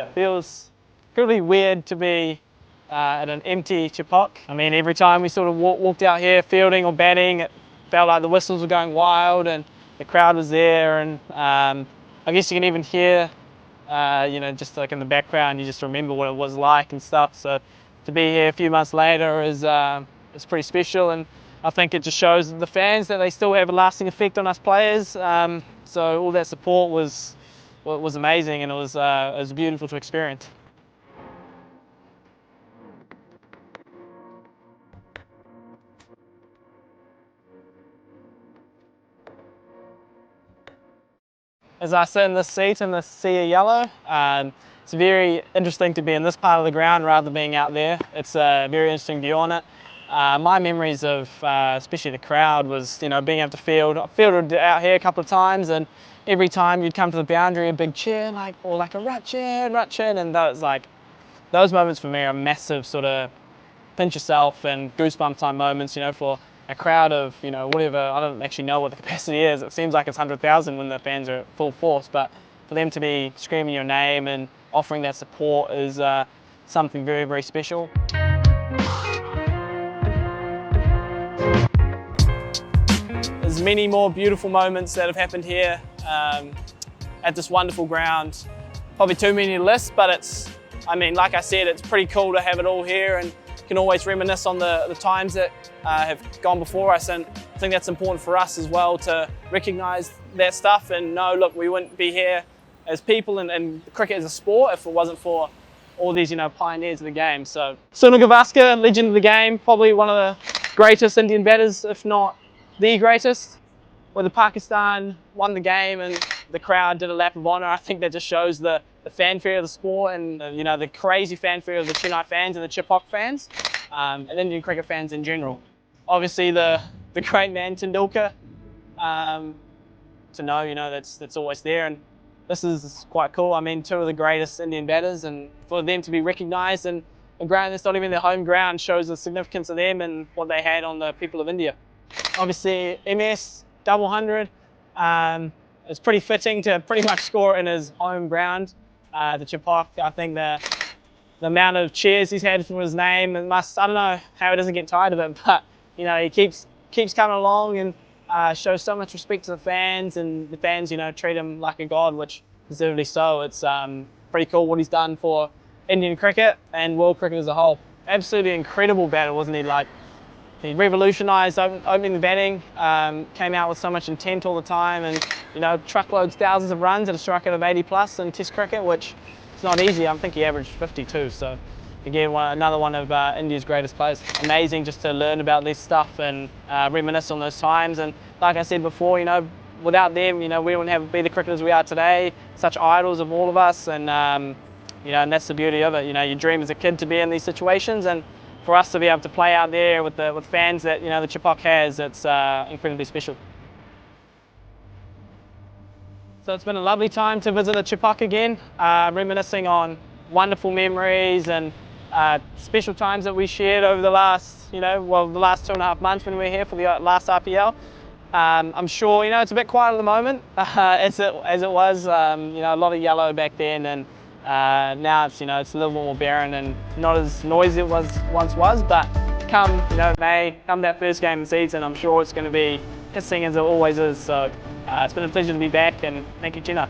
It feels pretty weird to be at an empty Chipok. I mean, every time we sort of walked out here fielding or batting, it felt like the whistles were going wild and the crowd was there, and I guess you can even hear, just like in the background, you just remember what it was like and stuff. So to be here a few months later is pretty special, and I think it just shows the fans that they still have a lasting effect on us players. So all that support was amazing, and it was beautiful to experience. As I sit in this seat in the sea of yellow, it's very interesting to be in this part of the ground rather than being out there. It's a very interesting view on it. My memories of especially the crowd was, being able to field. I fielded out here a couple of times, and every time you'd come to the boundary, a big cheer, or a Rachit, and those moments for me are massive sort of pinch yourself and goosebump time moments, for a crowd of, whatever, I don't actually know what the capacity is. It seems like it's 100,000 when the fans are at full force, but for them to be screaming your name and offering that support is something very, very special. There's many more beautiful moments that have happened here at this wonderful ground. Probably too many to list, but like I said, it's pretty cool to have it all here, and can always reminisce on the times that have gone before us, and I think that's important for us as well to recognise that stuff and know, look, we wouldn't be here as people and cricket as a sport if it wasn't for all these pioneers of the game. So Sunil Gavaskar, legend of the game, probably one of the greatest Indian batters, if not the greatest. Whether Pakistan won the game and the crowd did a lap of honour, I think that just shows the fanfare of the sport and the crazy fanfare of the Chennai fans and the Chipok fans, and Indian cricket fans in general. Obviously the great man Tendulkar, to know that's always there, and this is quite cool. I mean, two of the greatest Indian batters, and for them to be recognised in a ground that's not even their home ground shows the significance of them and what they had on the people of India. Obviously MS double 100. It's pretty fitting to pretty much score in his home ground, the Chipok. I think the amount of cheers he's had for his name, I don't know how he doesn't get tired of it, but he keeps coming along and shows so much respect to the fans, and the fans treat him like a god, which deservedly so. It's pretty cool what he's done for Indian cricket and world cricket as a whole. Absolutely incredible batter, wasn't he? He revolutionised opening the batting, came out with so much intent all the time, and truckloads, thousands of runs at a strike rate of 80 plus in Test cricket, which is not easy. I think he averaged 52, so again, another one of India's greatest players. Amazing just to learn about this stuff and reminisce on those times. And like I said before, without them, we wouldn't be the cricketers we are today. Such idols of all of us, and and that's the beauty of it. You dream as a kid to be in these situations, and for us to be able to play out there with fans that the Chipok has, it's incredibly special. So it's been a lovely time to visit the Chipok again, reminiscing on wonderful memories and special times that we shared over the last, the last 2.5 months when we were here for the last IPL. I'm sure it's a bit quiet at the moment, as it was. A lot of yellow back then, and now it's it's a little more barren and not as noisy as it once was. But come May, come that first game of the season, I'm sure it's going to be hissing as it always is. So it's been a pleasure to be back, and thank you, Chennai.